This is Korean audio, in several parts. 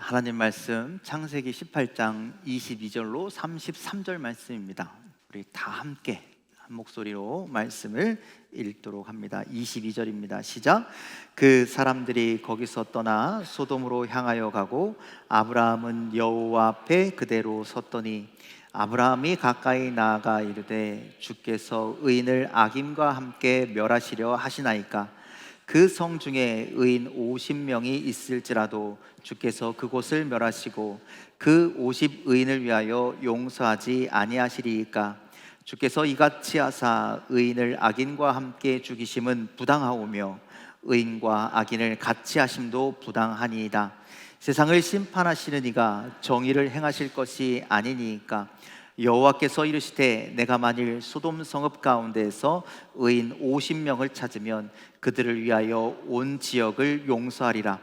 하나님 말씀 창세기 18장 22절로 33절 말씀입니다. 우리 다 함께 한 목소리로 말씀을 읽도록 합니다. 22절입니다. 시작. 그 사람들이 거기서 떠나 소돔으로 향하여 가고 아브라함은 여호와 앞에 그대로 섰더니 아브라함이 가까이 나아가 이르되 주께서 의인을 악인과 함께 멸하시려 하시나이까. 그 성 중에 의인 50명이 있을지라도 주께서 그곳을 멸하시고 그 50 의인을 위하여 용서하지 아니하시리이까. 주께서 이같이 하사 의인을 악인과 함께 죽이심은 부당하오며 의인과 악인을 같이 하심도 부당하니이다. 세상을 심판하시는 이가 정의를 행하실 것이 아니니까. 여호와께서 이르시되 내가 만일 소돔 성읍 가운데에서 의인 50명을 찾으면 그들을 위하여 온 지역을 용서하리라.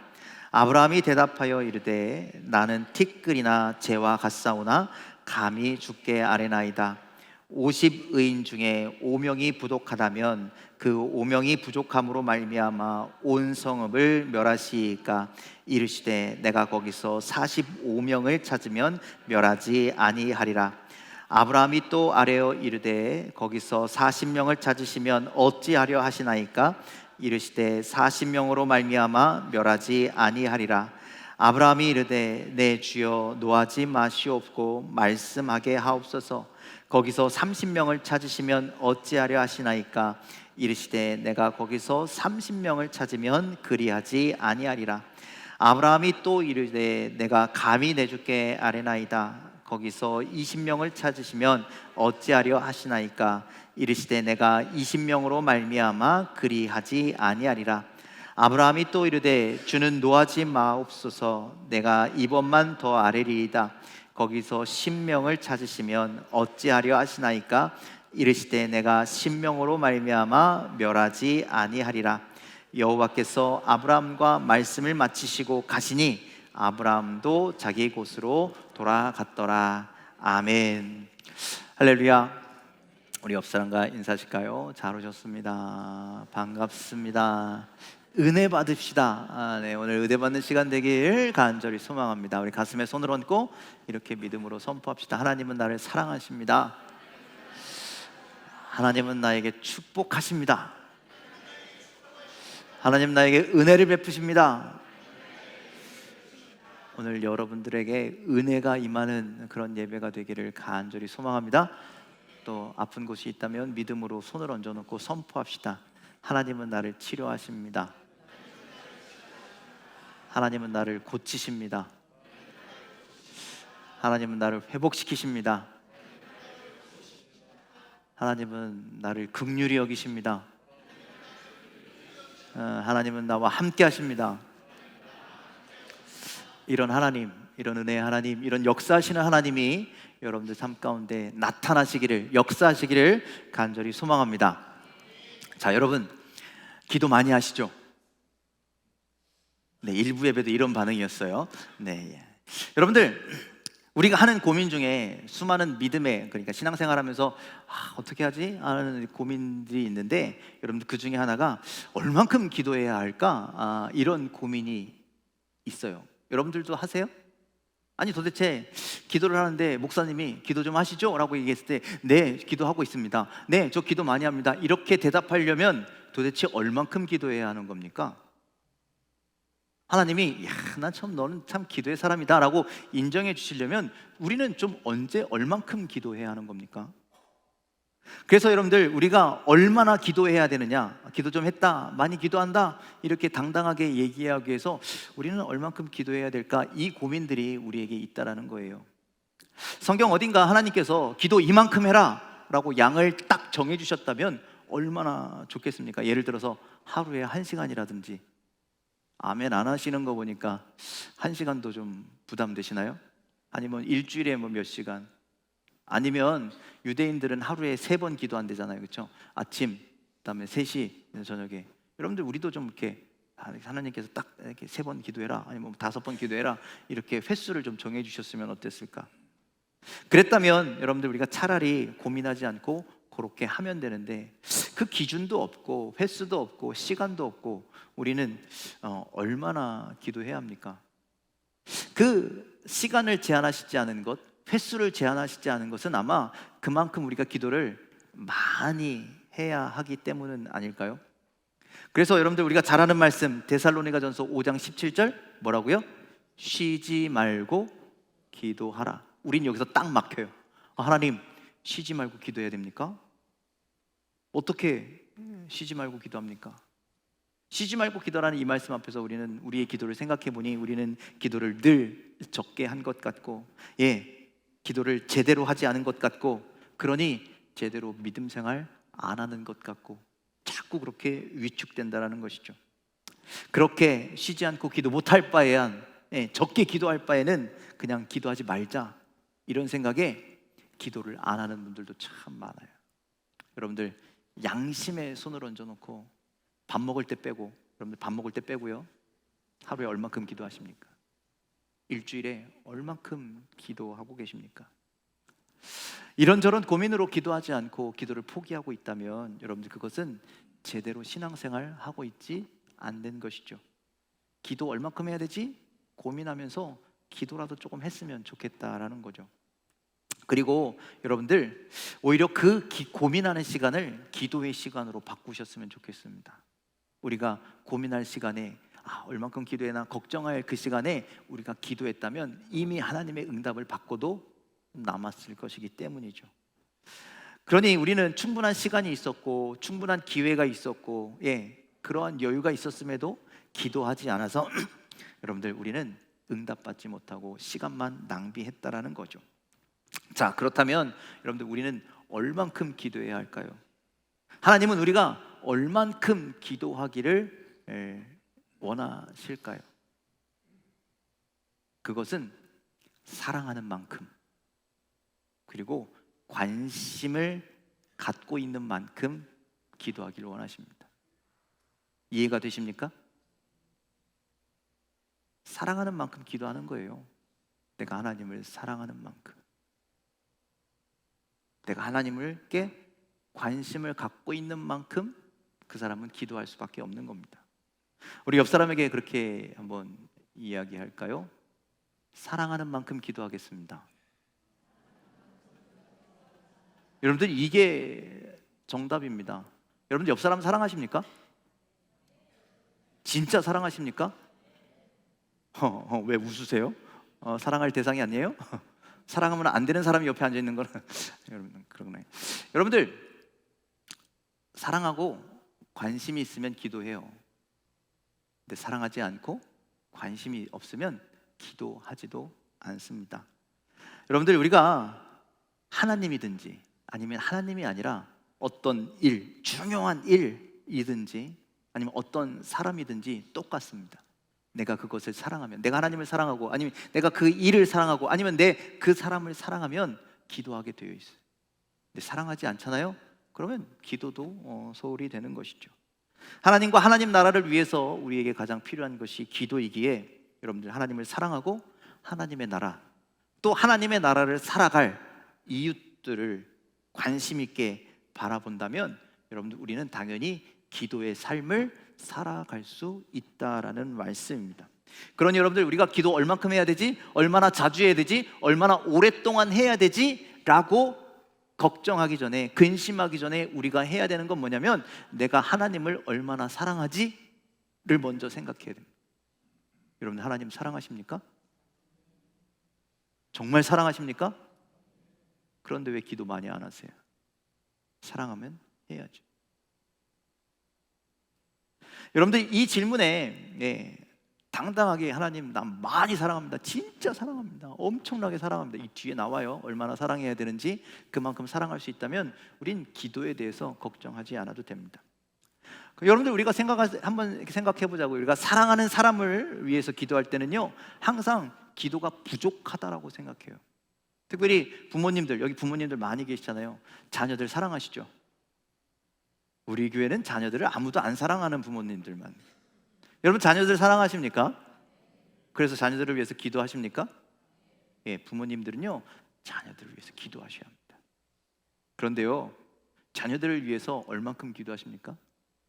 아브라함이 대답하여 이르되 나는 티끌이나 재와 같사오나 감히 주께 아뢰나이다. 50 의인 중에 5명이 부족하다면 그 5명이 부족함으로 말미암아 온 성읍을 멸하시이까. 이르시되 내가 거기서 45명을 찾으면 멸하지 아니하리라. 아브라함이 또 아뢰어 이르되 거기서 40명을 찾으시면 어찌하려 하시나이까. 이르시되 40명으로 말미암아 멸하지 아니하리라. 아브라함이 이르되 내 주여 노하지 마시옵고 말씀하게 하옵소서. 거기서 30명을 찾으시면 어찌하려 하시나이까. 이르시되 내가 거기서 30명을 찾으면 그리하지 아니하리라. 아브라함이 또 이르되 내가 감히 내 주께 아뢰나이다. 거기서 20명을 찾으시면 어찌하려 하시나이까. 이르시되 내가 20명으로 말미암아 그리하지 아니하리라. 아브라함이 또 이르되 주는 노하지 마옵소서. 내가 이번만 더 아뢰리이다. 거기서 10명을 찾으시면 어찌하려 하시나이까. 이르시되 내가 10명으로 말미암아 멸하지 아니하리라. 여호와께서 아브라함과 말씀을 마치시고 가시니 아브라함도 자기 곳으로 돌아갔더라. 아멘. 할렐루야. 우리 옆 사람과 인사하실까요? 잘 오셨습니다. 반갑습니다. 은혜 받읍시다. 네, 오늘 은혜 받는 시간 되길 간절히 소망합니다. 우리 가슴에 손을 얹고 이렇게 믿음으로 선포합시다. 하나님은 나를 사랑하십니다. 하나님은 나에게 축복하십니다. 하나님 나에게 은혜를 베푸십니다. 오늘 여러분들에게 은혜가 임하는 그런 예배가 되기를 간절히 소망합니다. 또 아픈 곳이 있다면 믿음으로 손을 얹어놓고 선포합시다. 하나님은 나를 치료하십니다. 하나님은 나를 고치십니다. 하나님은 나를 회복시키십니다. 하나님은 나를 긍휼히 여기십니다. 하나님은 나와 함께 하십니다. 이런 하나님, 이런 은혜의 하나님, 이런 역사하시는 하나님이 여러분들 삶 가운데 나타나시기를, 역사하시기를 간절히 소망합니다. 자, 여러분 기도 많이 하시죠? 네, 일부 예배도 이런 반응이었어요. 네, 여러분들 우리가 하는 고민 중에 수많은 믿음의, 그러니까 신앙생활하면서 어떻게 하지? 하는 고민들이 있는데 여러분들 그 중에 하나가 얼만큼 기도해야 할까? 이런 고민이 있어요. 여러분들도 하세요? 아니 도대체 기도를 하는데 목사님이 기도 좀 하시죠? 라고 얘기했을 때 네, 기도하고 있습니다. 네, 저 기도 많이 합니다. 이렇게 대답하려면 도대체 얼만큼 기도해야 하는 겁니까? 하나님이 난 참 너는 참 기도의 사람이다 라고 인정해 주시려면 우리는 좀 언제 얼만큼 기도해야 하는 겁니까? 그래서 여러분들 우리가 얼마나 기도해야 되느냐, 기도 좀 했다, 많이 기도한다 이렇게 당당하게 얘기하기 위해서 우리는 얼만큼 기도해야 될까, 이 고민들이 우리에게 있다라는 거예요. 성경 어딘가 하나님께서 기도 이만큼 해라 라고 양을 딱 정해 주셨다면 얼마나 좋겠습니까? 예를 들어서 하루에 1시간이라든지. 아멘 안 하시는 거 보니까 1시간도 좀 부담되시나요? 아니면 일주일에 몇 시간? 아니면 유대인들은 하루에 3번 기도한대잖아요, 그렇죠? 아침, 그다음에 3시, 저녁에. 여러분들 우리도 좀 이렇게 하나님께서 딱 이렇게 3번 기도해라, 아니면 5번 기도해라 이렇게 횟수를 좀 정해 주셨으면 어땠을까? 그랬다면 여러분들 우리가 차라리 고민하지 않고 그렇게 하면 되는데 그 기준도 없고 횟수도 없고 시간도 없고 우리는 얼마나 기도해야 합니까? 그 시간을 제한하시지 않은 것, 횟수를 제한하시지 않은 것은 아마 그만큼 우리가 기도를 많이 해야 하기 때문은 아닐까요? 그래서 여러분들 우리가 잘 아는 말씀 데살로니가전서 5장 17절 뭐라고요? 쉬지 말고 기도하라. 우린 여기서 딱 막혀요. 하나님, 쉬지 말고 기도해야 됩니까? 어떻게 쉬지 말고 기도합니까? 쉬지 말고 기도라는 이 말씀 앞에서 우리는 우리의 기도를 생각해 보니 우리는 기도를 늘 적게 한 것 같고, 기도를 제대로 하지 않은 것 같고, 그러니 제대로 믿음 생활 안 하는 것 같고, 자꾸 그렇게 위축된다라는 것이죠. 그렇게 쉬지 않고 기도 못할 바에야, 적게 기도할 바에는 그냥 기도하지 말자, 이런 생각에 기도를 안 하는 분들도 참 많아요. 여러분들 양심에 손을 얹어놓고 밥 먹을 때 빼고, 여러분들 밥 먹을 때 빼고요, 하루에 얼만큼 기도하십니까? 일주일에 얼만큼 기도하고 계십니까? 이런저런 고민으로 기도하지 않고 기도를 포기하고 있다면 여러분들 그것은 제대로 신앙생활 하고 있지 않는 것이죠. 기도 얼만큼 해야 되지? 고민하면서 기도라도 조금 했으면 좋겠다라는 거죠. 그리고 여러분들 오히려 그 고민하는 시간을 기도의 시간으로 바꾸셨으면 좋겠습니다. 우리가 고민할 시간에 얼만큼 기도해나 걱정할 그 시간에 우리가 기도했다면 이미 하나님의 응답을 받고도 남았을 것이기 때문이죠. 그러니 우리는 충분한 시간이 있었고 충분한 기회가 있었고 그러한 여유가 있었음에도 기도하지 않아서 여러분들 우리는 응답받지 못하고 시간만 낭비했다라는 거죠. 자, 그렇다면 여러분들 우리는 얼만큼 기도해야 할까요? 하나님은 우리가 얼만큼 기도하기를 원하실까요? 그것은 사랑하는 만큼, 그리고 관심을 갖고 있는 만큼 기도하기를 원하십니다. 이해가 되십니까? 사랑하는 만큼 기도하는 거예요. 내가 하나님을 사랑하는 만큼, 내가 하나님께 관심을 갖고 있는 만큼 그 사람은 기도할 수밖에 없는 겁니다. 우리 옆 사람에게 그렇게 한번 이야기할까요? 사랑하는 만큼 기도하겠습니다. 여러분들 이게 정답입니다. 여러분들 옆 사람 사랑하십니까? 진짜 사랑하십니까? 왜 웃으세요? 사랑할 대상이 아니에요? 사랑하면 안 되는 사람이 옆에 앉아 있는 거는 여러분 그러네. 여러분들 사랑하고 관심이 있으면 기도해요. 근데 사랑하지 않고 관심이 없으면 기도하지도 않습니다. 여러분들 우리가 하나님이든지 아니면 하나님이 아니라 어떤 일, 중요한 일이든지 아니면 어떤 사람이든지 똑같습니다. 내가 그것을 사랑하면, 내가 하나님을 사랑하고 아니면 내가 그 일을 사랑하고 아니면 내 그 사람을 사랑하면 기도하게 되어 있어요. 근데 사랑하지 않잖아요? 그러면 기도도 소홀히 되는 것이죠. 하나님과 하나님 나라를 위해서 우리에게 가장 필요한 것이 기도이기에 여러분들 하나님을 사랑하고 하나님의 나라, 또 하나님의 나라를 살아갈 이웃들을 관심 있게 바라본다면 여러분들 우리는 당연히 기도의 삶을 살아갈 수 있다라는 말씀입니다. 그러니 여러분들 우리가 기도 얼만큼 해야 되지? 얼마나 자주 해야 되지? 얼마나 오랫동안 해야 되지? 라고 걱정하기 전에, 근심하기 전에 우리가 해야 되는 건 뭐냐면 내가 하나님을 얼마나 사랑하지를 먼저 생각해야 됩니다. 여러분들 하나님 사랑하십니까? 정말 사랑하십니까? 그런데 왜 기도 많이 안 하세요? 사랑하면 해야죠. 여러분들 이 질문에 당당하게 하나님 나 많이 사랑합니다, 진짜 사랑합니다, 엄청나게 사랑합니다, 이 뒤에 나와요. 얼마나 사랑해야 되는지. 그만큼 사랑할 수 있다면 우린 기도에 대해서 걱정하지 않아도 됩니다. 여러분들 우리가 한번 생각해 보자고요. 우리가 사랑하는 사람을 위해서 기도할 때는요 항상 기도가 부족하다라고 생각해요. 특별히 부모님들, 여기 부모님들 많이 계시잖아요. 자녀들 사랑하시죠? 우리 교회는 자녀들을 아무도 안 사랑하는 부모님들만. 여러분 자녀들 사랑하십니까? 그래서 자녀들을 위해서 기도하십니까? 부모님들은요 자녀들을 위해서 기도하셔야 합니다. 그런데요 자녀들을 위해서 얼만큼 기도하십니까?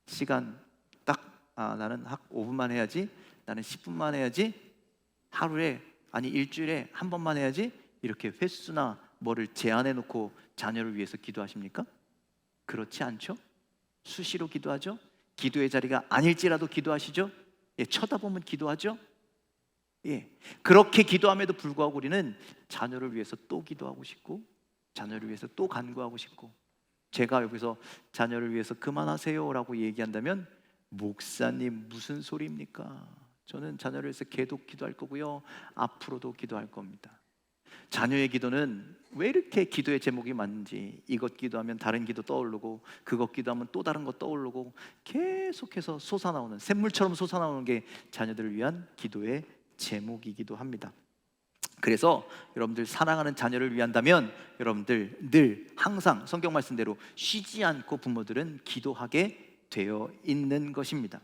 시간 딱 나는 5분만 해야지, 나는 10분만 해야지, 하루에 아니 일주일에 한 번만 해야지 이렇게 횟수나 뭐를 제한해 놓고 자녀를 위해서 기도하십니까? 그렇지 않죠? 수시로 기도하죠? 기도의 자리가 아닐지라도 기도하시죠? 예, 쳐다보면 기도하죠? 예, 그렇게 기도함에도 불구하고 우리는 자녀를 위해서 또 기도하고 싶고 자녀를 위해서 또 간구하고 싶고, 제가 여기서 자녀를 위해서 그만하세요 라고 얘기한다면 목사님 무슨 소리입니까? 저는 자녀를 위해서 계속 기도할 거고요, 앞으로도 기도할 겁니다. 자녀의 기도는 왜 이렇게 기도의 제목이 많은지, 이것 기도하면 다른 기도 떠오르고 그것 기도하면 또 다른 것 떠오르고 계속해서 솟아나오는, 샘물처럼 솟아나오는 게 자녀들을 위한 기도의 제목이기도 합니다. 그래서 여러분들 사랑하는 자녀를 위한다면 여러분들 늘 항상 성경 말씀대로 쉬지 않고 부모들은 기도하게 되어 있는 것입니다.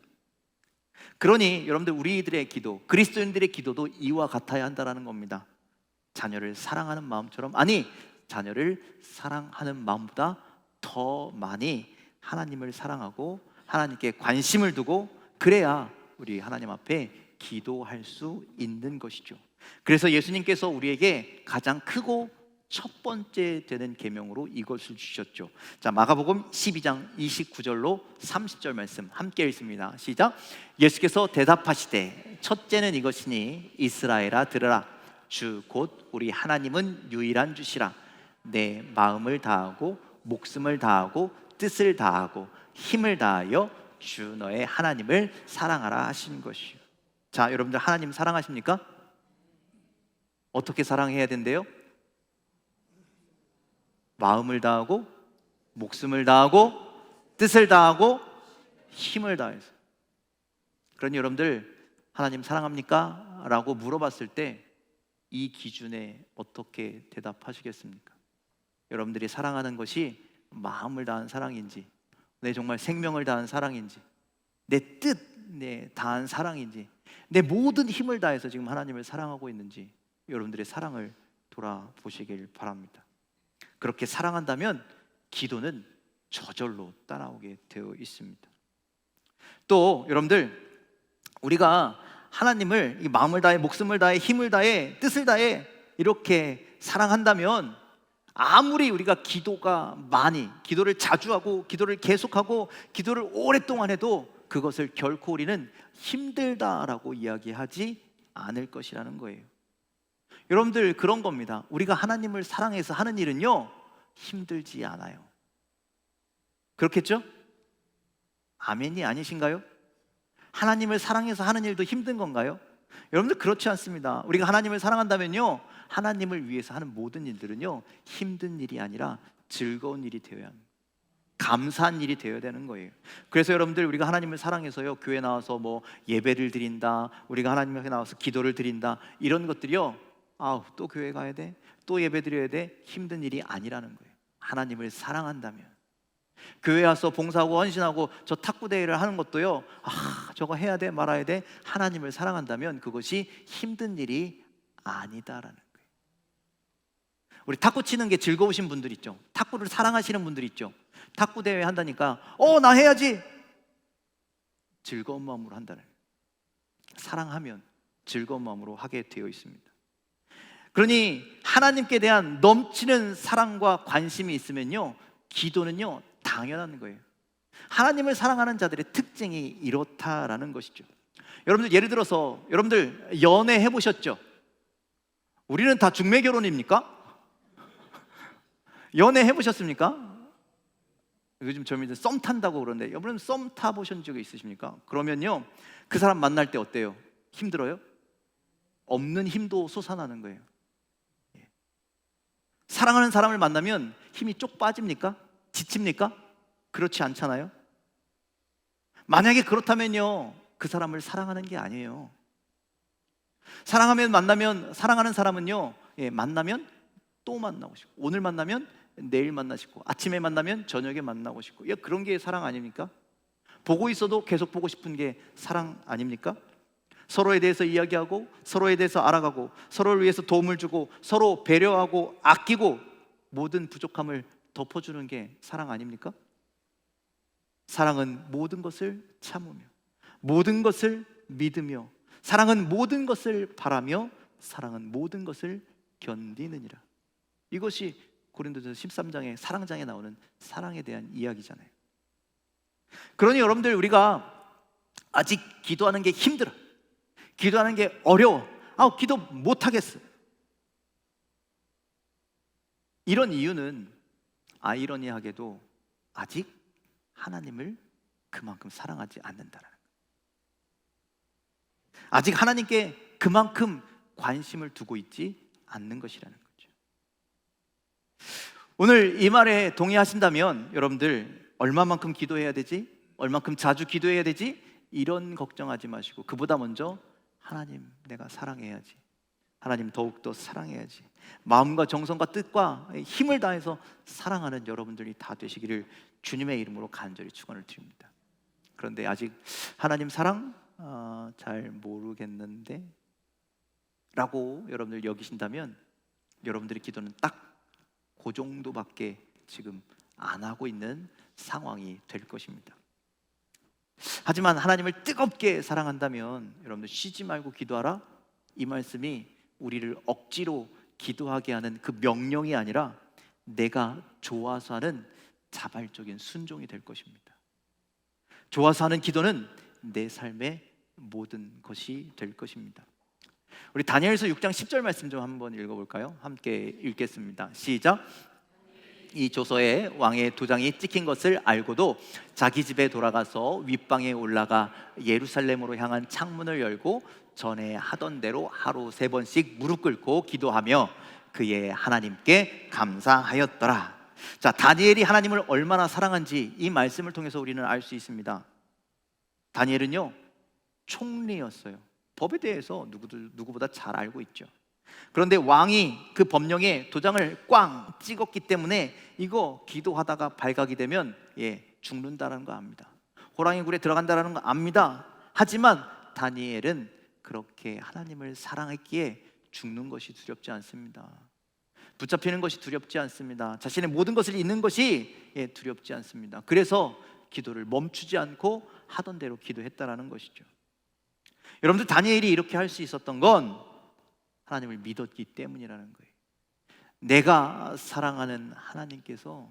그러니 여러분들 우리들의 기도, 그리스도인들의 기도도 이와 같아야 한다는 겁니다. 자녀를 사랑하는 마음처럼, 아니 자녀를 사랑하는 마음보다 더 많이 하나님을 사랑하고 하나님께 관심을 두고, 그래야 우리 하나님 앞에 기도할 수 있는 것이죠. 그래서 예수님께서 우리에게 가장 크고 첫 번째 되는 계명으로 이것을 주셨죠. 자, 마가복음 12장 29절로 30절 말씀 함께 읽습니다. 시작. 예수께서 대답하시되 첫째는 이것이니 이스라엘아 들으라. 주 곧 우리 하나님은 유일한 주시라. 내 마음을 다하고 목숨을 다하고 뜻을 다하고 힘을 다하여 주 너의 하나님을 사랑하라 하신 것이요. 자, 여러분들 하나님 사랑하십니까? 어떻게 사랑해야 된대요? 마음을 다하고 목숨을 다하고 뜻을 다하고 힘을 다해서. 그러니 여러분들 하나님 사랑합니까? 라고 물어봤을 때 이 기준에 어떻게 대답하시겠습니까? 여러분들이 사랑하는 것이 마음을 다한 사랑인지, 내 정말 생명을 다한 사랑인지, 내 뜻에 다한 사랑인지, 내 모든 힘을 다해서 지금 하나님을 사랑하고 있는지 여러분들의 사랑을 돌아보시길 바랍니다. 그렇게 사랑한다면 기도는 저절로 따라오게 되어 있습니다. 또 여러분들 우리가 하나님을 마음을 다해 목숨을 다해 힘을 다해 뜻을 다해 이렇게 사랑한다면, 아무리 우리가 기도를 자주 하고 기도를 계속하고 기도를 오랫동안 해도 그것을 결코 우리는 힘들다라고 이야기하지 않을 것이라는 거예요. 여러분들 그런 겁니다. 우리가 하나님을 사랑해서 하는 일은요 힘들지 않아요. 그렇겠죠? 아멘이 아니신가요? 하나님을 사랑해서 하는 일도 힘든 건가요? 여러분들 그렇지 않습니다. 우리가 하나님을 사랑한다면요 하나님을 위해서 하는 모든 일들은요 힘든 일이 아니라 즐거운 일이 되어야 합니다. 감사한 일이 되어야 되는 거예요. 그래서 여러분들 우리가 하나님을 사랑해서요 교회 나와서 뭐 예배를 드린다, 우리가 하나님 앞에 나와서 기도를 드린다, 이런 것들이요 또 교회 가야 돼, 또 예배 드려야 돼, 힘든 일이 아니라는 거예요. 하나님을 사랑한다면. 교회 와서 봉사하고 헌신하고 저 탁구 대회를 하는 것도요 저거 해야 돼 말아야 돼, 하나님을 사랑한다면 그것이 힘든 일이 아니다라는 거예요. 우리 탁구 치는 게 즐거우신 분들 있죠. 탁구를 사랑하시는 분들 있죠. 탁구 대회 한다니까 나 해야지, 즐거운 마음으로 한다는 거예요. 사랑하면 즐거운 마음으로 하게 되어 있습니다. 그러니 하나님께 대한 넘치는 사랑과 관심이 있으면요 기도는요 당연한 거예요. 하나님을 사랑하는 자들의 특징이 이렇다라는 것이죠. 여러분들 예를 들어서 여러분들 연애 해보셨죠? 우리는 다 중매 결혼입니까? 연애 해보셨습니까? 요즘 젊은이들 썸 탄다고 그러는데 여러분 썸 타보신 적이 있으십니까? 그러면요 그 사람 만날 때 어때요? 힘들어요? 없는 힘도 솟아나는 거예요. 사랑하는 사람을 만나면 힘이 쪽 빠집니까? 지칩니까? 그렇지 않잖아요. 만약에 그렇다면요 그 사람을 사랑하는 게 아니에요. 사랑하는 사람은요 만나면 또 만나고 싶고, 오늘 만나면 내일 만나시고, 아침에 만나면 저녁에 만나고 싶고, 그런 게 사랑 아닙니까? 보고 있어도 계속 보고 싶은 게 사랑 아닙니까? 서로에 대해서 이야기하고 서로에 대해서 알아가고 서로를 위해서 도움을 주고 서로 배려하고 아끼고 모든 부족함을 덮어주는 게 사랑 아닙니까? 사랑은 모든 것을 참으며 모든 것을 믿으며, 사랑은 모든 것을 바라며 사랑은 모든 것을 견디느니라. 이것이 고린도전서 13장의 사랑장에 나오는 사랑에 대한 이야기잖아요. 그러니 여러분들, 우리가 아직 기도하는 게 힘들어, 기도하는 게 어려워, 기도 못하겠어, 이런 이유는 아이러니하게도 아직 하나님을 그만큼 사랑하지 않는다라는 거예요. 아직 하나님께 그만큼 관심을 두고 있지 않는 것이라는 거죠. 오늘 이 말에 동의하신다면 여러분들, 얼마만큼 기도해야 되지? 얼마만큼 자주 기도해야 되지? 이런 걱정하지 마시고, 그보다 먼저 하나님, 내가 사랑해야지, 하나님 더욱더 사랑해야지, 마음과 정성과 뜻과 힘을 다해서 사랑하는 여러분들이 다 되시기를 주님의 이름으로 간절히 축원을 드립니다. 그런데 아직 하나님 사랑 잘 모르겠는데 라고 여러분들 여기신다면, 여러분들의 기도는 딱 그 정도밖에 지금 안 하고 있는 상황이 될 것입니다. 하지만 하나님을 뜨겁게 사랑한다면 여러분들 쉬지 말고 기도하라, 이 말씀이 우리를 억지로 기도하게 하는 그 명령이 아니라 내가 좋아서 하는 자발적인 순종이 될 것입니다. 좋아서 하는 기도는 내 삶의 모든 것이 될 것입니다. 우리 다니엘서 6장 10절 말씀 좀 한번 읽어볼까요? 함께 읽겠습니다. 시작. 이 조서에 왕의 도장이 찍힌 것을 알고도 자기 집에 돌아가서 윗방에 올라가 예루살렘으로 향한 창문을 열고 전에 하던 대로 하루 3번씩 무릎 꿇고 기도하며 그의 하나님께 감사하였더라. 자, 다니엘이 하나님을 얼마나 사랑한지 이 말씀을 통해서 우리는 알 수 있습니다. 다니엘은요, 총리였어요. 법에 대해서 누구보다 잘 알고 있죠. 그런데 왕이 그 법령에 도장을 꽝 찍었기 때문에 이거 기도하다가 발각이 되면 죽는다는 거 압니다. 호랑이 굴에 들어간다는 거 압니다. 하지만 다니엘은 그렇게 하나님을 사랑했기에 죽는 것이 두렵지 않습니다. 붙잡히는 것이 두렵지 않습니다. 자신의 모든 것을 잃는 것이 두렵지 않습니다. 그래서 기도를 멈추지 않고 하던 대로 기도했다라는 것이죠. 여러분들, 다니엘이 이렇게 할 수 있었던 건 하나님을 믿었기 때문이라는 거예요. 내가 사랑하는 하나님께서,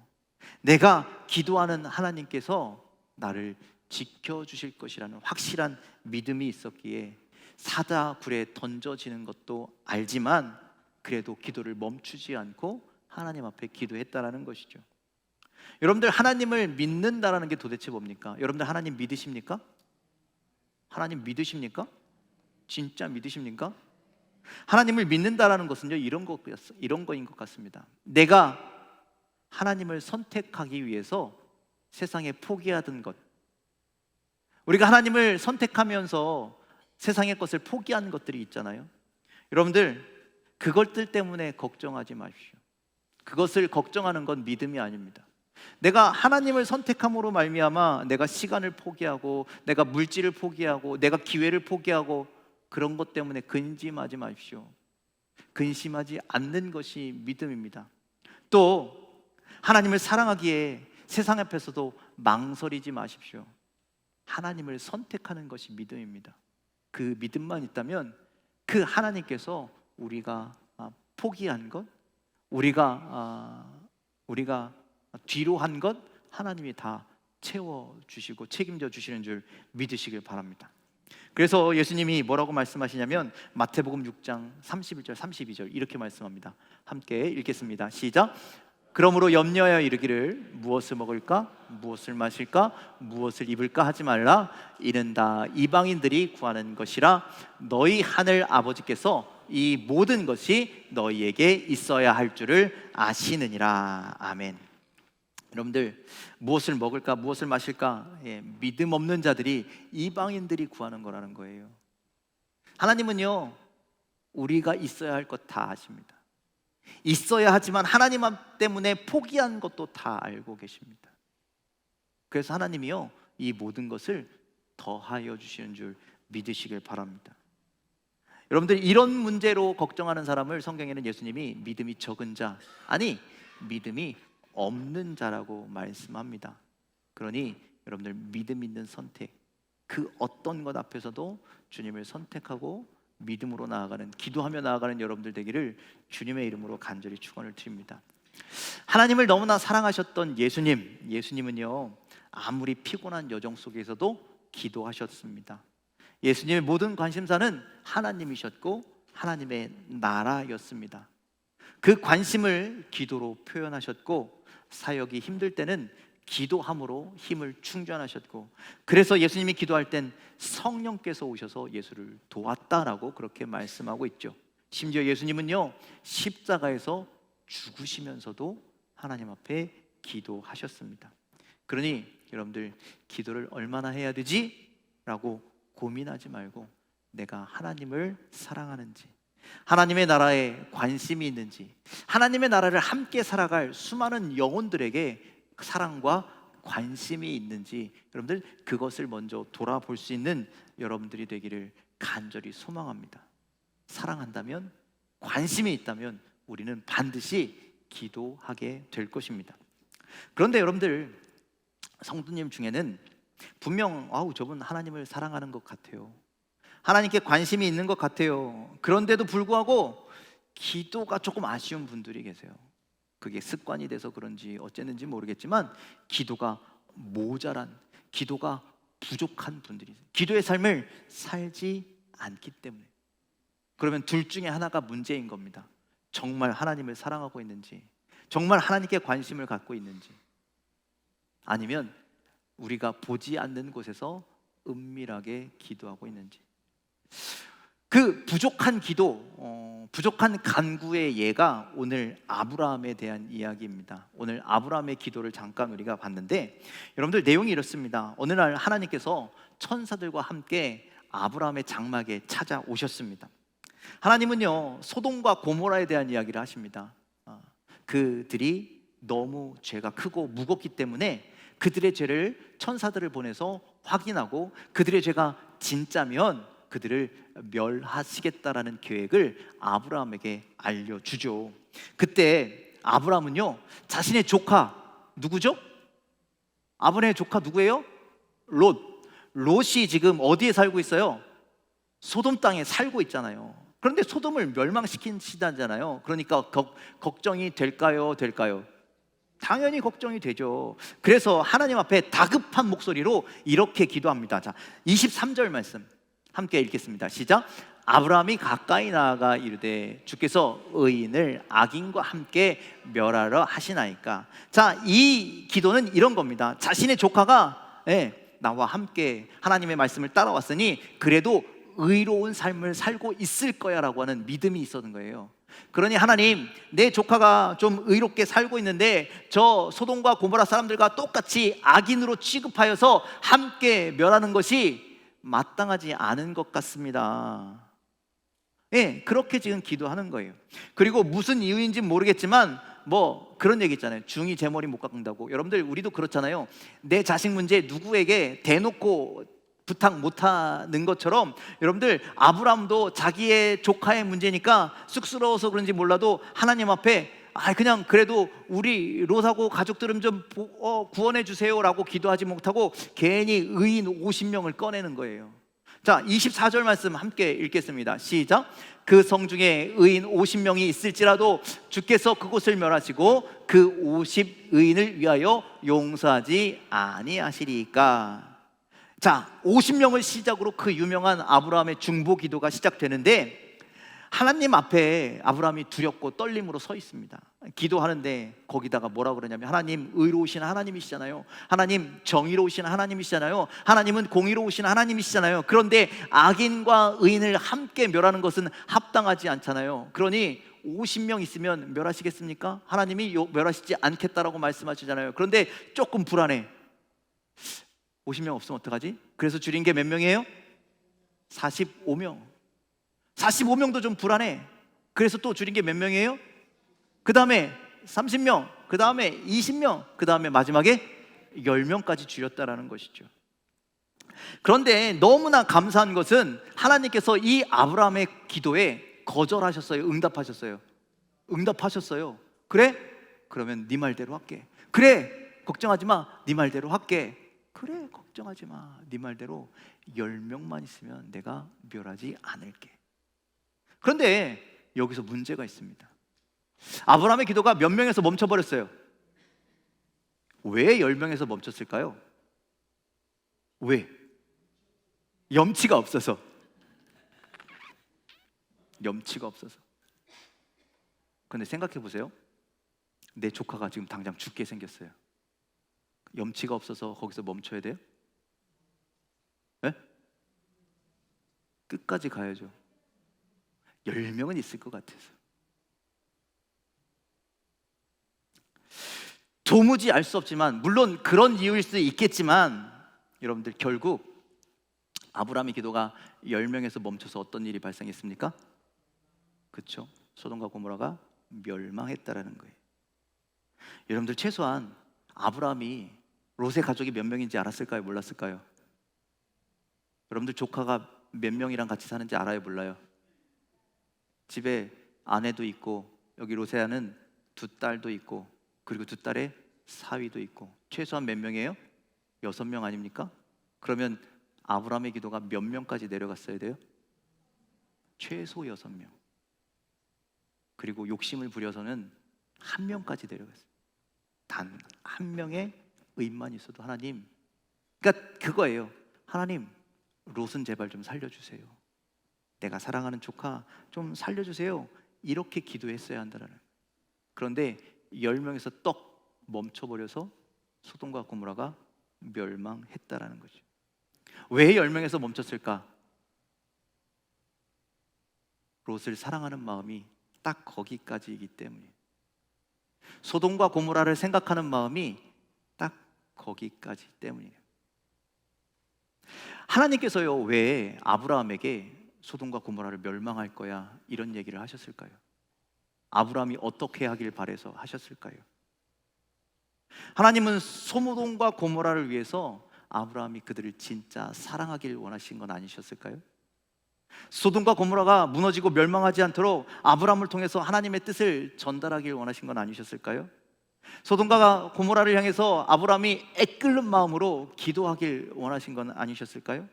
내가 기도하는 하나님께서 나를 지켜주실 것이라는 확실한 믿음이 있었기에 사자굴에 던져지는 것도 알지만 그래도 기도를 멈추지 않고 하나님 앞에 기도했다라는 것이죠. 여러분들, 하나님을 믿는다라는 게 도대체 뭡니까? 여러분들 하나님 믿으십니까? 하나님 믿으십니까? 진짜 믿으십니까? 하나님을 믿는다라는 것은요, 이런 거인 것 같습니다. 내가 하나님을 선택하기 위해서 세상에 포기하던 것, 우리가 하나님을 선택하면서 세상의 것을 포기한 것들이 있잖아요. 여러분들, 그것들 때문에 걱정하지 마십시오. 그것을 걱정하는 건 믿음이 아닙니다. 내가 하나님을 선택함으로 말미암아 내가 시간을 포기하고 내가 물질을 포기하고 내가 기회를 포기하고 그런 것 때문에 근심하지 마십시오. 근심하지 않는 것이 믿음입니다. 또 하나님을 사랑하기에 세상 앞에서도 망설이지 마십시오. 하나님을 선택하는 것이 믿음입니다. 그 믿음만 있다면 그 하나님께서 우리가 포기한 것, 우리가 뒤로 한 것 하나님이 다 채워주시고 책임져 주시는 줄 믿으시길 바랍니다. 그래서 예수님이 뭐라고 말씀하시냐면 마태복음 6장 31절 32절 이렇게 말씀합니다. 함께 읽겠습니다. 시작. 그러므로 염려하여 이르기를 무엇을 먹을까, 무엇을 마실까, 무엇을 입을까 하지 말라. 이는 다 이방인들이 구하는 것이라. 너희 하늘 아버지께서 이 모든 것이 너희에게 있어야 할 줄을 아시느니라. 아멘. 여러분들, 무엇을 먹을까, 무엇을 마실까, 믿음 없는 자들이, 이방인들이 구하는 거라는 거예요. 하나님은요, 우리가 있어야 할 것 다 아십니다. 있어야 하지만 하나님 때문에 포기한 것도 다 알고 계십니다. 그래서 하나님이요, 이 모든 것을 더하여 주시는 줄 믿으시길 바랍니다. 여러분들, 이런 문제로 걱정하는 사람을 성경에는 예수님이 믿음이 적은 자, 아니 믿음이 없는 자라고 말씀합니다. 그러니 여러분들, 믿음 있는 선택, 그 어떤 것 앞에서도 주님을 선택하고 믿음으로 나아가는, 기도하며 나아가는 여러분들 되기를 주님의 이름으로 간절히 축원을 드립니다. 하나님을 너무나 사랑하셨던 예수님은요, 아무리 피곤한 여정 속에서도 기도하셨습니다. 예수님의 모든 관심사는 하나님이셨고 하나님의 나라였습니다. 그 관심을 기도로 표현하셨고, 사역이 힘들 때는 기도함으로 힘을 충전하셨고, 그래서 예수님이 기도할 땐 성령께서 오셔서 예수를 도왔다라고 그렇게 말씀하고 있죠. 심지어 예수님은요, 십자가에서 죽으시면서도 하나님 앞에 기도하셨습니다. 그러니 여러분들, 기도를 얼마나 해야 되지? 라고 고민하지 말고, 내가 하나님을 사랑하는지, 하나님의 나라에 관심이 있는지, 하나님의 나라를 함께 살아갈 수많은 영혼들에게 사랑과 관심이 있는지, 여러분들 그것을 먼저 돌아볼 수 있는 여러분들이 되기를 간절히 소망합니다. 사랑한다면, 관심이 있다면 우리는 반드시 기도하게 될 것입니다. 그런데 여러분들, 성도님 중에는 분명 저분 하나님을 사랑하는 것 같아요, 하나님께 관심이 있는 것 같아요. 그런데도 불구하고 기도가 조금 아쉬운 분들이 계세요. 그게 습관이 돼서 그런지 어쨌는지 모르겠지만 기도가 모자란, 기도가 부족한 분들이 있어요. 기도의 삶을 살지 않기 때문에. 그러면 둘 중에 하나가 문제인 겁니다. 정말 하나님을 사랑하고 있는지, 정말 하나님께 관심을 갖고 있는지, 아니면 우리가 보지 않는 곳에서 은밀하게 기도하고 있는지. 그 부족한 기도, 부족한 간구의 예가 오늘 아브라함에 대한 이야기입니다. 오늘 아브라함의 기도를 잠깐 우리가 봤는데, 여러분들 내용이 이렇습니다. 어느 날 하나님께서 천사들과 함께 아브라함의 장막에 찾아오셨습니다. 하나님은요, 소돔과 고모라에 대한 이야기를 하십니다. 그들이 너무 죄가 크고 무겁기 때문에 그들의 죄를 천사들을 보내서 확인하고, 그들의 죄가 진짜면 그들을 멸하시겠다라는 계획을 아브라함에게 알려주죠. 그때 아브라함은요, 자신의 조카, 누구죠? 아브라함의 조카 누구예요? 롯이 지금 어디에 살고 있어요? 소돔 땅에 살고 있잖아요. 그런데 소돔을 멸망시키시다잖아요. 그러니까 걱정이 될까요? 당연히 걱정이 되죠. 그래서 하나님 앞에 다급한 목소리로 이렇게 기도합니다. 자, 23절 말씀 함께 읽겠습니다. 시작. 아브라함이 가까이 나아가 이르되 주께서 의인을 악인과 함께 멸하려 하시나이까. 자, 이 기도는 이런 겁니다. 자신의 조카가 나와 함께 하나님의 말씀을 따라왔으니 그래도 의로운 삶을 살고 있을 거야 라고 하는 믿음이 있었던 거예요. 그러니 하나님, 내 조카가 좀 의롭게 살고 있는데 저 소돔과 고모라 사람들과 똑같이 악인으로 취급하여서 함께 멸하는 것이 마땅하지 않은 것 같습니다. 그렇게 지금 기도하는 거예요. 그리고 무슨 이유인지 모르겠지만 그런 얘기 있잖아요. 중이 제 머리 못 깎는다고. 여러분들, 우리도 그렇잖아요. 내 자식 문제 누구에게 대놓고 부탁 못하는 것처럼, 여러분들, 아브라함도 자기의 조카의 문제니까 쑥스러워서 그런지 몰라도 하나님 앞에 그냥 그래도 우리 롯하고 가족들은 좀 구원해 주세요 라고 기도하지 못하고 괜히 의인 50명을 꺼내는 거예요. 자, 24절 말씀 함께 읽겠습니다. 시작. 그 성 중에 의인 50명이 있을지라도 주께서 그곳을 멸하시고 그 50의인을 위하여 용서하지 아니하시리까. 자, 50명을 시작으로 그 유명한 아브라함의 중보 기도가 시작되는데, 하나님 앞에 아브라함이 두렵고 떨림으로 서 있습니다. 기도하는데 거기다가 뭐라 그러냐면, 하나님 의로우신 하나님이시잖아요. 하나님 정의로우신 하나님이시잖아요. 하나님은 공의로우신 하나님이시잖아요. 그런데 악인과 의인을 함께 멸하는 것은 합당하지 않잖아요. 그러니 50명 있으면 멸하시겠습니까? 하나님이 멸하시지 않겠다라고 말씀하시잖아요. 그런데 조금 불안해. 50명 없으면 어떡하지? 그래서 줄인 게 몇 명이에요? 45명. 45명도 좀 불안해. 그래서 또 줄인 게 몇 명이에요? 그 다음에 30명, 그 다음에 20명, 그 다음에 마지막에 10명까지 줄였다라는 것이죠. 그런데 너무나 감사한 것은 하나님께서 이 아브라함의 기도에 거절하셨어요? 응답하셨어요. 그래? 그러면 네 말대로 할게. 그래, 걱정하지 마. 네 말대로 할게. 그래, 걱정하지 마. 네 말대로 10명만 있으면 내가 멸하지 않을게. 그런데 여기서 문제가 있습니다. 아브라함의 기도가 몇 명에서 멈춰버렸어요? 왜 10명에서 멈췄을까요? 왜? 염치가 없어서. 염치가 없어서. 근데 생각해 보세요. 내 조카가 지금 당장 죽게 생겼어요. 염치가 없어서 거기서 멈춰야 돼요? 네? 끝까지 가야죠. 10명은 있을 것 같아서. 도무지 알 수 없지만, 물론 그런 이유일 수도 있겠지만, 여러분들 결국 아브라함의 기도가 10명에서 멈춰서 어떤 일이 발생했습니까? 그렇죠? 소돔과 고모라가 멸망했다라는 거예요. 여러분들 최소한 아브라함이 롯의 가족이 몇 명인지 알았을까요? 몰랐을까요? 여러분들 조카가 몇 명이랑 같이 사는지 알아요? 몰라요? 집에 아내도 있고, 여기 롯에는 두 딸도 있고, 그리고 두 딸의 사위도 있고, 최소한 몇 명이에요? 6명 아닙니까? 그러면 아브라함의 기도가 몇 명까지 내려갔어야 돼요? 최소 6명. 그리고 욕심을 부려서는 1명까지 내려갔어요. 단 1명의 의만 있어도 하나님, 그러니까 그거예요. 하나님, 롯은 제발 좀 살려주세요. 내가 사랑하는 조카 좀 살려주세요. 이렇게 기도했어야 한다는. 그런데 10명에서 떡 멈춰버려서 소돔과 고모라가 멸망했다라는 거죠. 왜 10명에서 멈췄을까? 롯을 사랑하는 마음이 딱 거기까지이기 때문이에요. 소돔과 고모라를 생각하는 마음이 딱 거기까지 때문이에요. 하나님께서요, 왜 아브라함에게 소돔과 고모라를 멸망할 거야 이런 얘기를 하셨을까요? 아브라함이 어떻게 하길 바래서 하셨을까요? 하나님은 소돔과 고모라를 위해서 아브라함이 그들을 진짜 사랑하길 원하신 건 아니셨을까요? 소돔과 고모라가 무너지고 멸망하지 않도록 아브라함을 통해서 하나님의 뜻을 전달하길 원하신 건 아니셨을까요? 소돔과 고모라를 향해서 아브라함이 애끓는 마음으로 기도하길 원하신 건 아니셨을까요?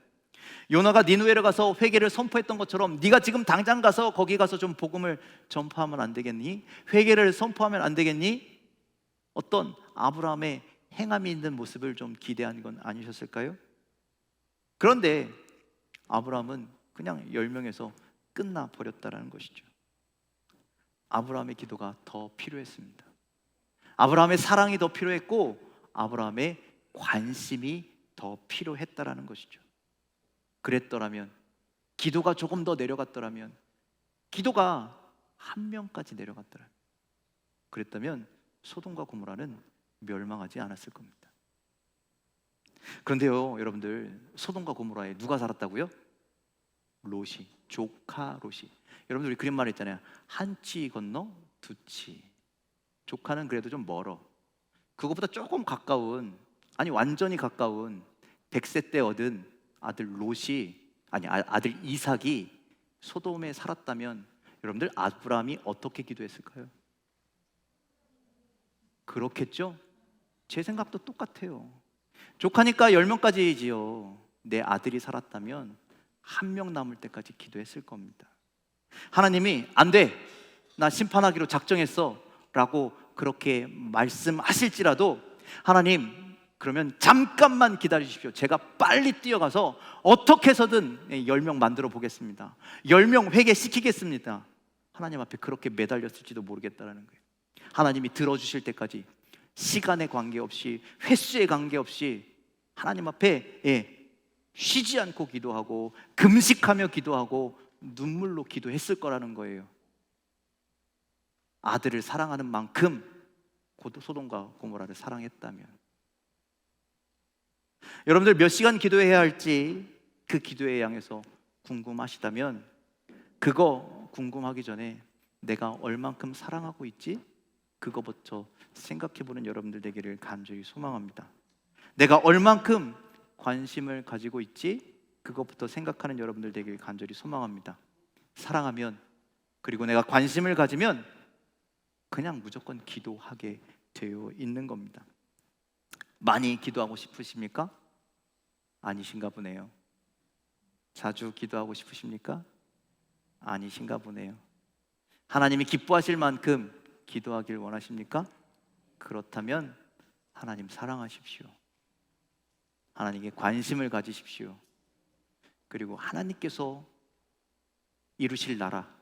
요나가 니느웨를 가서 회개를 선포했던 것처럼 네가 지금 당장 가서 거기 가서 좀 복음을 전파하면 안 되겠니? 회개를 선포하면 안 되겠니? 어떤 아브라함의 행함이 있는 모습을 좀 기대한 건 아니셨을까요? 그런데 아브라함은 그냥 10명에서 끝나버렸다는 것이죠. 아브라함의 기도가 더 필요했습니다. 아브라함의 사랑이 더 필요했고, 아브라함의 관심이 더 필요했다라는 것이죠. 그랬더라면, 기도가 조금 더 내려갔더라면, 기도가 1명까지 내려갔더라면, 그랬다면 소돔과 고모라는 멸망하지 않았을 겁니다. 그런데요, 여러분들, 소돔과 고모라에 누가 살았다고요? 롯이, 조카 롯이. 여러분들 우리 그런 말 있잖아요. 한 치 건너 두 치. 조카는 그래도 좀 멀어. 그것보다 조금 가까운, 아니 완전히 가까운 100세 때 얻은 아들 롯이, 아니 아들 이삭이 소돔에 살았다면 여러분들 아브라함이 어떻게 기도했을까요? 그렇겠죠? 제 생각도 똑같아요. 조카니까 10명까지지요. 내 아들이 살았다면 1명 남을 때까지 기도했을 겁니다. 하나님이 안 돼, 나 심판하기로 작정했어 라고 그렇게 말씀하실지라도, 하나님 그러면 잠깐만 기다리십시오. 제가 빨리 뛰어가서 어떻게 해서든 10명 만들어 보겠습니다. 10명 회개시키겠습니다. 하나님 앞에 그렇게 매달렸을지도 모르겠다는 거예요. 하나님이 들어주실 때까지 시간에 관계없이, 횟수에 관계없이 하나님 앞에 쉬지 않고 기도하고 금식하며 기도하고 눈물로 기도했을 거라는 거예요. 아들을 사랑하는 만큼 소돔과 고모라를 사랑했다면. 여러분들 몇 시간 기도해야 할지 그 기도에 향해서 궁금하시다면, 그거 궁금하기 전에 내가 얼만큼 사랑하고 있지? 그거부터 생각해보는 여러분들 되기를 간절히 소망합니다. 내가 얼만큼 관심을 가지고 있지? 그것부터 생각하는 여러분들 되길 간절히 소망합니다. 사랑하면, 그리고 내가 관심을 가지면 그냥 무조건 기도하게 되어 있는 겁니다. 많이 기도하고 싶으십니까? 아니신가 보네요. 자주 기도하고 싶으십니까? 아니신가 보네요. 하나님이 기뻐하실 만큼 기도하길 원하십니까? 그렇다면 하나님 사랑하십시오. 하나님께 관심을 가지십시오. 그리고 하나님께서 이루실 나라,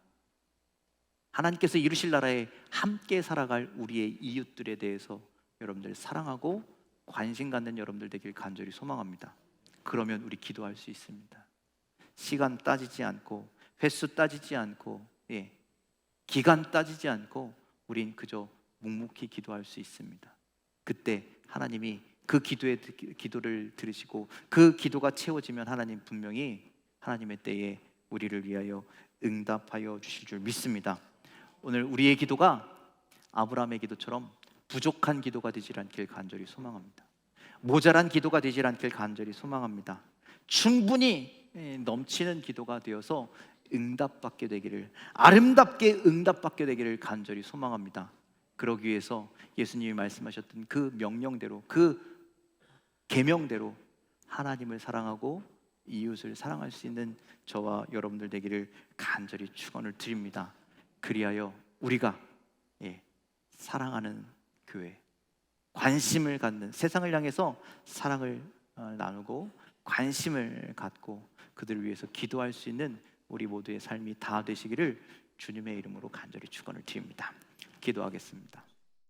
하나님께서 이루실 나라에 함께 살아갈 우리의 이웃들에 대해서 여러분들 사랑하고 관심 갖는 여러분들 되길 간절히 소망합니다. 그러면 우리 기도할 수 있습니다. 시간 따지지 않고, 횟수 따지지 않고, 기간 따지지 않고 우린 그저 묵묵히 기도할 수 있습니다. 그때 하나님이 그 기도를 들으시고 그 기도가 채워지면 하나님 분명히 하나님의 때에 우리를 위하여 응답하여 주실 줄 믿습니다. 오늘 우리의 기도가 아브라함의 기도처럼 부족한 기도가 되질 않길 간절히 소망합니다. 모자란 기도가 되질 않길 간절히 소망합니다. 충분히 넘치는 기도가 되어서 응답받게 되기를, 아름답게 응답받게 되기를 간절히 소망합니다. 그러기 위해서 예수님이 말씀하셨던 그 명령대로, 그 계명대로 하나님을 사랑하고 이웃을 사랑할 수 있는 저와 여러분들 되기를 간절히 축원을 드립니다. 그리하여 우리가 사랑하는 교회, 관심을 갖는, 세상을 향해서 사랑을 나누고 관심을 갖고 그들을 위해서 기도할 수 있는 우리 모두의 삶이 다 되시기를 주님의 이름으로 간절히 축원을 드립니다. 기도하겠습니다.